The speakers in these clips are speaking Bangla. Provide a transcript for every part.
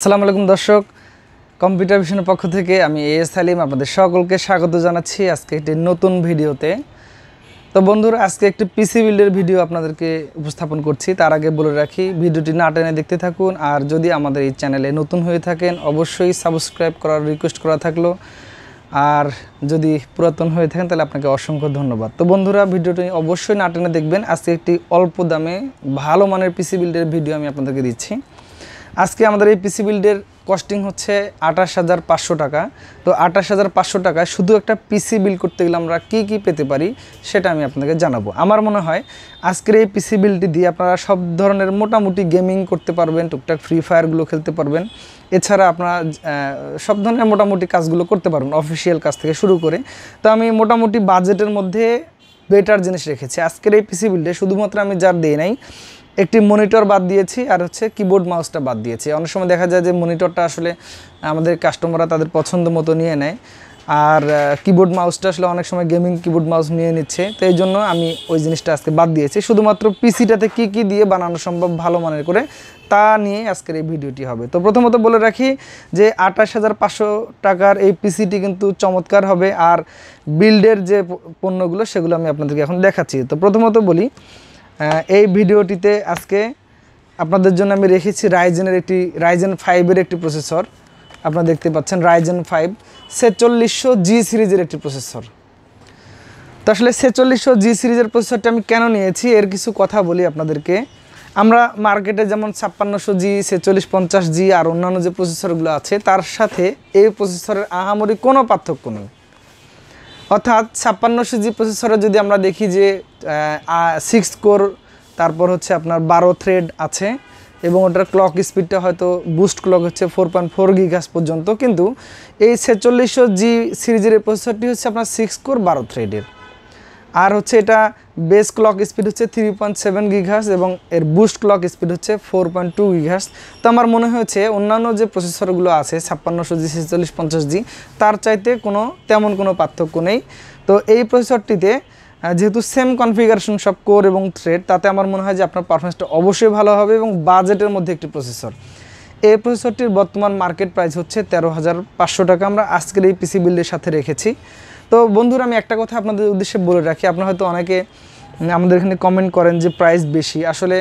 আসসালামু আলাইকুম দর্শক, কম্পিউটার ভিশনের পক্ষ থেকে আমি ashalim আপনাদের সকলকে স্বাগত জানাচ্ছি আজকে একটি নতুন ভিডিওতে। তো বন্ধুরা, আজকে একটি পিসি বিল্ডের ভিডিও আপনাদেরকে উপস্থাপন করছি। তার আগে বলে রাখি, ভিডিওটি না টেনে দেখতে থাকুন। আর যদি আমাদের এই চ্যানেলে নতুন হয়ে থাকেন অবশ্যই সাবস্ক্রাইব করার রিকোয়েস্ট করা থাকলো। আর যদি পুরাতন হয়ে থাকেন তাহলে আপনাকে অসংখ্য ধন্যবাদ। তো বন্ধুরা, ভিডিওটি অবশ্যই না টেনে দেখবেন। আজকে একটি অল্প দামে ভালো মানের পিসি বিল্ডের ভিডিও আমি আপনাদেরকে দিচ্ছি। আজকে আমাদের এই পিসি বিল্ডের কস্টিং হচ্ছে 28,500 টাকা। তো 28,500 টাকায় শুধু একটা পিসি বিল্ড করতে গেলে আমরা কী কী পেতে পারি সেটা আমি আপনাদেরকে জানাবো। আমার মনে হয় আজকের এই পিসি বিল্ডটি দিয়ে আপনারা সব ধরনের মোটামুটি গেমিং করতে পারবেন, টুকটাক ফ্রি ফায়ারগুলো খেলতে পারবেন। এছাড়া আপনারা সব ধরনের মোটামুটি কাজগুলো করতে পারবেন, অফিসিয়াল কাজ থেকে শুরু করে। তো আমি মোটামুটি বাজেটের মধ্যে বেটার জিনিস রেখেছি আজকের এই পিসি বিল্ডে। শুধুমাত্র আমি যার দিই নাই, একটি মনিটর বাদ দিয়েছি আর হচ্ছে কিবোর্ড মাউসটা বাদ দিয়েছি। অনেক সময় দেখা যায় যে মনিটরটা আসলে আমাদের কাস্টমাররা তাদের পছন্দ মতো নিয়ে নেয়, আর কিবোর্ড মাউসটা আসলে অনেক সময় গেমিং কিবোর্ড মাউস নিয়ে নিচ্ছে। তো এই জন্য আমি ওই জিনিসটা আজকে বাদ দিয়েছি। শুধুমাত্র পিসিটাতে কী কী দিয়ে বানানো সম্ভব ভালো মানের করে তা নিয়ে আজকের এই ভিডিওটি হবে। তো প্রথমত বলে রাখি যে 28,500 টাকার এই পিসিটি কিন্তু চমৎকার হবে। আর বিল্ডের যে পণ্যগুলো সেগুলো আমি আপনাদেরকে এখন দেখাচ্ছি। তো প্রথমত বলি, এই ভিডিওটিতে আজকে আপনাদের জন্য আমি রেখেছি রাইজেন 5-এর একটি প্রসেসর। আপনারা দেখতে পাচ্ছেন Ryzen 5 4600G সিরিজের একটি প্রসেসর। তো আসলে 4600G সিরিজের প্রসেসরটা আমি কেন নিয়েছি এর কিছু কথা বলি আপনাদেরকে। আমরা মার্কেটে যেমন 5600G, 4650G আর অন্যান্য যে প্রসেসরগুলো আছে তার সাথে এই প্রসেসরের আহামরি কোনো পার্থক্য নেই। অর্থাৎ 5600G প্রসেসরে যদি আমরা দেখি যে 6 কোর, তারপর হচ্ছে আপনার 12 থ্রেড আছে এবং ওটার ক্লক স্পিডটা হয়তো বুস্ট ক্লক হচ্ছে 4.4 গিগাহার্জ পর্যন্ত। কিন্তু এই 4600G সিরিজের প্রসেসরটি হচ্ছে আপনার 6 কোর 12 থ্রেডের, আর হচ্ছে এটা বেস ক্লক স্পিড হচ্ছে 3.7 গিগাহার্জ এবং এর বুস্ট ক্লক স্পিড হচ্ছে 4.2 গিগাহার্জ। তো আমার মনে হয়েছে অন্যান্য যে প্রসেসরগুলো আছে 5600G, 4650G তার চাইতে তেমন কোনো পার্থক্য নেই। তো এই প্রসেসরটিতে যেহেতু সেম কনফিগারেশন সব কোর এবং থ্রেড, তাতে আমার মনে হয় যে আপনার পারফরমেন্সটা অবশ্যই ভালো হবে এবং বাজেটের মধ্যে একটি প্রসেসর। এই প্রসেসরটির বর্তমান মার্কেট প্রাইস হচ্ছে 13,500 টাকা আমরা আজকের এই পিসি বিল্ডের সাথে রেখেছি। তো বন্ধুরা, আমি একটা কথা আপনাদের উদ্দেশ্যে বলে রাখি, আপনারা হয়তো অনেকে আমাদের এখানে কমেন্ট করেন যে প্রাইস বেশি। আসলে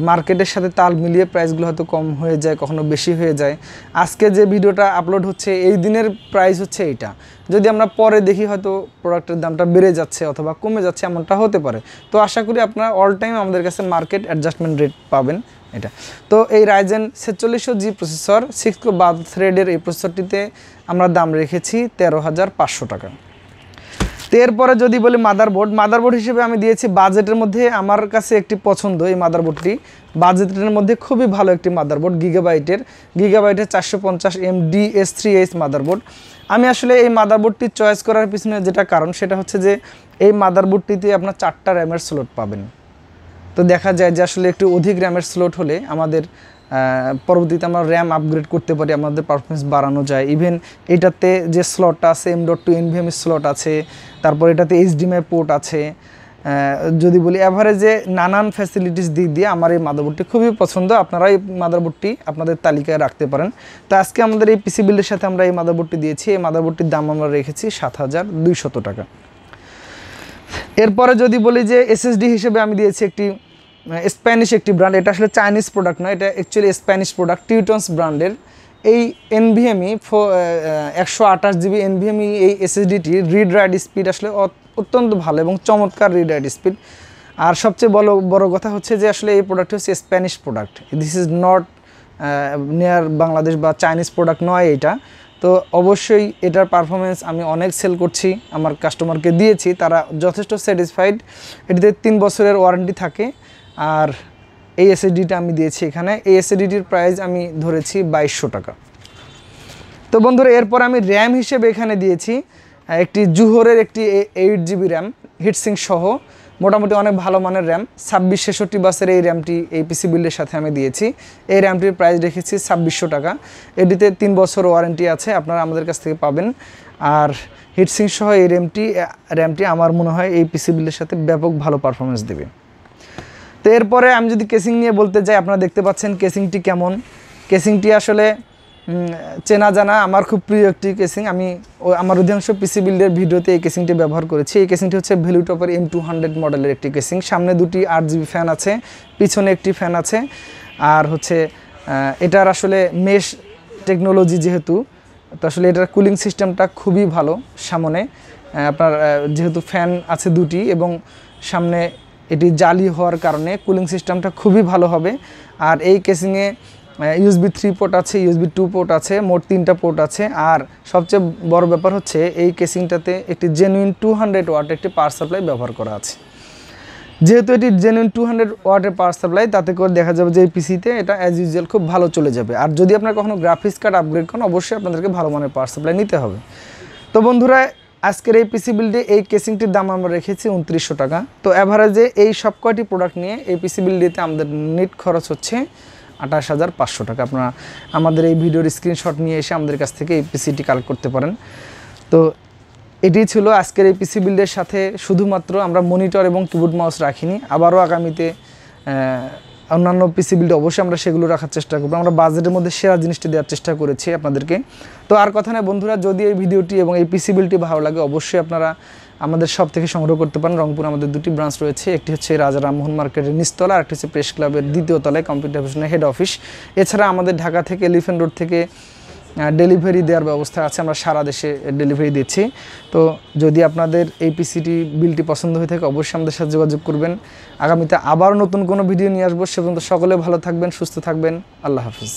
মার্কেটের সাথে তাল মিলিয়ে প্রাইসগুলো হয়তো কম হয়ে যায়, কখনো বেশি হয়ে যায়। আজকে যে ভিডিওটা আপলোড হচ্ছে এই দিনের প্রাইস হচ্ছে এইটা। যদি আমরা পরে দেখি হয়তো প্রোডাক্টের দামটা বেড়ে যাচ্ছে অথবা কমে যাচ্ছে, এমনটা হতে পারে। তো আশা করি আপনারা অল টাইম আমাদের কাছে মার্কেট অ্যাডজাস্টমেন্ট রেট পাবেন এটা। তো এই Ryzen 4600G প্রসেসর 6 কোর 12 থ্রেডের এই প্রসেসরটিতে আমরা দাম রেখেছি 13,500 টাকা। তো এরপরে যদি বলি মাদারবোর্ড হিসেবে আমি দিয়েছি বাজেটের মধ্যে আমার কাছে একটি পছন্দ। এই মাদারবোর্ডটি বাজেটের মধ্যে খুবই ভালো একটি মাদারবোর্ড, গিগাবাইটের 450 DS3H মাদারবোর্ড। আমি আসলে এই মাদারবোর্ডটি চয়েস করার পিছনে যেটা কারণ সেটা হচ্ছে যে এই মাদারবোর্ডটিতে আপনার 4টা র্যামের স্লট পাবেন। তো দেখা যায় যে আসলে একটু অধিক র্যামের স্লট হলে আমাদের পরবর্তীতে আমরা র্যাম আপগ্রেড করতে পারি, আমাদের পারফরমেন্স বাড়ানো যায়। ইভেন এটাতে যে স্লটটা আছে M.2 nvme স্লট আছে, তারপর এটাতে HDMI পোর্ট আছে। যদি বলি অ্যাভারেজে নানান ফ্যাসিলিটিস দিক দিয়ে আমার এই মাদারবোর্ডটি খুবই পছন্দ। আপনারা এই মাদারবোর্ডটি আপনাদের তালিকায় রাখতে পারেন। তো আজকে আমাদের এই পিসি বিল্ডের সাথে আমরা এই মাদারবোর্ডটি দিয়েছি। এই মাদারবোর্ডটির দাম আমরা রেখেছি 7,200 টাকা। এরপরে যদি বলি যে SSD হিসেবে আমি দিয়েছি স্প্যানিশ একটি ব্র্যান্ড। এটা আসলে চাইনিজ প্রোডাক্ট নয়, এটা অ্যাকচুয়ালি স্প্যানিশ প্রোডাক্ট, টিউটন্স ব্র্যান্ডের এই nvme 128GB nvme এই SSDটি রিড রাইট স্পিড আসলে অত্যন্ত ভালো এবং চমৎকার রিড রাইট স্পিড। আর সবচেয়ে বড় কথা হচ্ছে যে আসলে এই প্রোডাক্টটি হচ্ছে Spanish product, this is not near Bangladesh বা চাইনিজ প্রোডাক্ট নয় এটা। তো অবশ্যই এটার পারফরমেন্স আমি অনেক সেল করছি, আমার কাস্টমারকে দিয়েছি, তারা যথেষ্ট স্যাটিসফাইড। এটিতে 3 বছরের ওয়ারেন্টি থাকে। আর এই SSDটা আমি দিয়েছি এখানে, এই SSDটির প্রাইস আমি ধরেছি 2200 টাকা। তো বন্ধুরা, এরপর আমি র্যাম হিসেবে এখানে দিয়েছি একটি জুহরের একটি 8GB র্যাম হিটসিঙ্ক সহ, মোটামুটি অনেক ভালো মানের র্যাম। 2666 বাসের এই র্যামটি এই পিসি বিল্ডের সাথে আমি দিয়েছি। এই র্যামটির প্রাইস রেখেছি 2600 টাকা। এটিতে 3 বছর ওয়ারেন্টি আছে, আপনারা আমাদের কাছ থেকে পাবেন। আর হিটসিঙ্ক সহ এই র্যামটি আমার মনে হয় এই পিসি বিল্ডের সাথে ব্যাপক ভালো পারফরমেন্স দেবে। তো এরপরে আমি যদি কেসিং নিয়ে বলতে যাই, আপনারা দেখতে পাচ্ছেন কেসিংটি কেমন। কেসিংটি আসলে চেনা জানা আমার খুব প্রিয় একটি কেসিং। আমি আমার অধিকাংশ পিসি বিল্ডের ভিডিওতে এই কেসিংটি ব্যবহার করেছি। এই কেসিংটি হচ্ছে ভ্যালুটপের M200 মডেলের একটি কেসিং। সামনে দুটি 8GB ফ্যান আছে, পিছনে একটি ফ্যান আছে। আর হচ্ছে এটার আসলে মেশ টেকনোলজি যেহেতু, তো আসলে এটার কুলিং সিস্টেমটা খুবই ভালো। সামনে আপনার যেহেতু ফ্যান আছে দুটি এবং সামনে এটি জালি হওয়ার কারণে কুলিং সিস্টেমটা খুবই ভালো হবে। আর এই কেসিংয়ে USB 3 পোর্ট আছে, USB 2 পোর্ট আছে, মোট 3টা পোর্ট আছে। আর সবচেয়ে বড় ব্যাপার হচ্ছে এই কেসিংটাতে একটি জেনুইন 200 ওয়াট একটি পাওয়ার সাপ্লাই ব্যবহার করা আছে। যেহেতু এটি জেনুইন 200 ওয়াটের পাওয়ার সাপ্লাই, তাতে করে দেখা যাবে যে এই পিসিতে এটা অ্যাজ ইউজুয়াল খুব ভালো চলে যাবে। আর যদি আপনার কখনো গ্রাফিক্স কার্ড আপগ্রেড করেন, অবশ্যই আপনাদেরকে ভালো মানের পাওয়ার সাপ্লাই নিতে হবে। তো বন্ধুরা, আজকের এই পিসি বিল্ডে এই কেসিংটির দাম আমরা রেখেছি 2900 টাকা। তো অ্যাভারেজে এই সব কয়টি প্রোডাক্ট নিয়ে এই পিসি বিল্ডেতে আমাদের নেট খরচ হচ্ছে 28,500 টাকা। আপনারা আমাদের এই ভিডিওর স্ক্রিনশট নিয়ে এসে আমাদের কাছ থেকে এই পিসিটি কালেক্ট করতে পারেন। তো এটি ছিল আজকের এই পিসি বিল্ডের সাথে। শুধুমাত্র আমরা মনিটর এবং কিবোর্ড মাউস রাখিনি, আবারও আগামীতে অন্যান্য পিসি বিল্ডে অবশ্যই আমরা সেগুলো রাখার চেষ্টা করবো। আমরা বাজেটের মধ্যে সেরা জিনিসটি দেওয়ার চেষ্টা করেছি আপনাদেরকে। তো আর কথা নয় বন্ধুরা, যদি এই ভিডিওটি এবং এই পিসি বিল্ডটি ভালো লাগে, অবশ্যই আপনারা আমাদের সব থেকে সংগ্রহ করতে পারেন। রংপুর আমাদের দুটি ব্রাঞ্চ রয়েছে, একটি হচ্ছে রাজা রামমোহন মার্কেটের নিচতলা, আর একটি হচ্ছে প্রেস ক্লাবের 2য় তলায় কম্পিউটার ভিশনের হেড অফিস। এছাড়া আমাদের ঢাকা থেকে এলিফ্যান্ট রোড থেকে ডেলিভারি দেওয়ার ব্যবস্থা আছে, আমরা সারা দেশে ডেলিভারি দিচ্ছি। তো যদি আপনাদের এই পিসিটি বিলটি পছন্দ হয়ে থাকে, অবশ্যই আমাদের সাথে যোগাযোগ করবেন। আগামীতে আবার নতুন কোনো ভিডিও নিয়ে আসবো। সে পর্যন্ত সকলে ভালো থাকবেন, সুস্থ থাকবেন। আল্লাহ হাফিজ।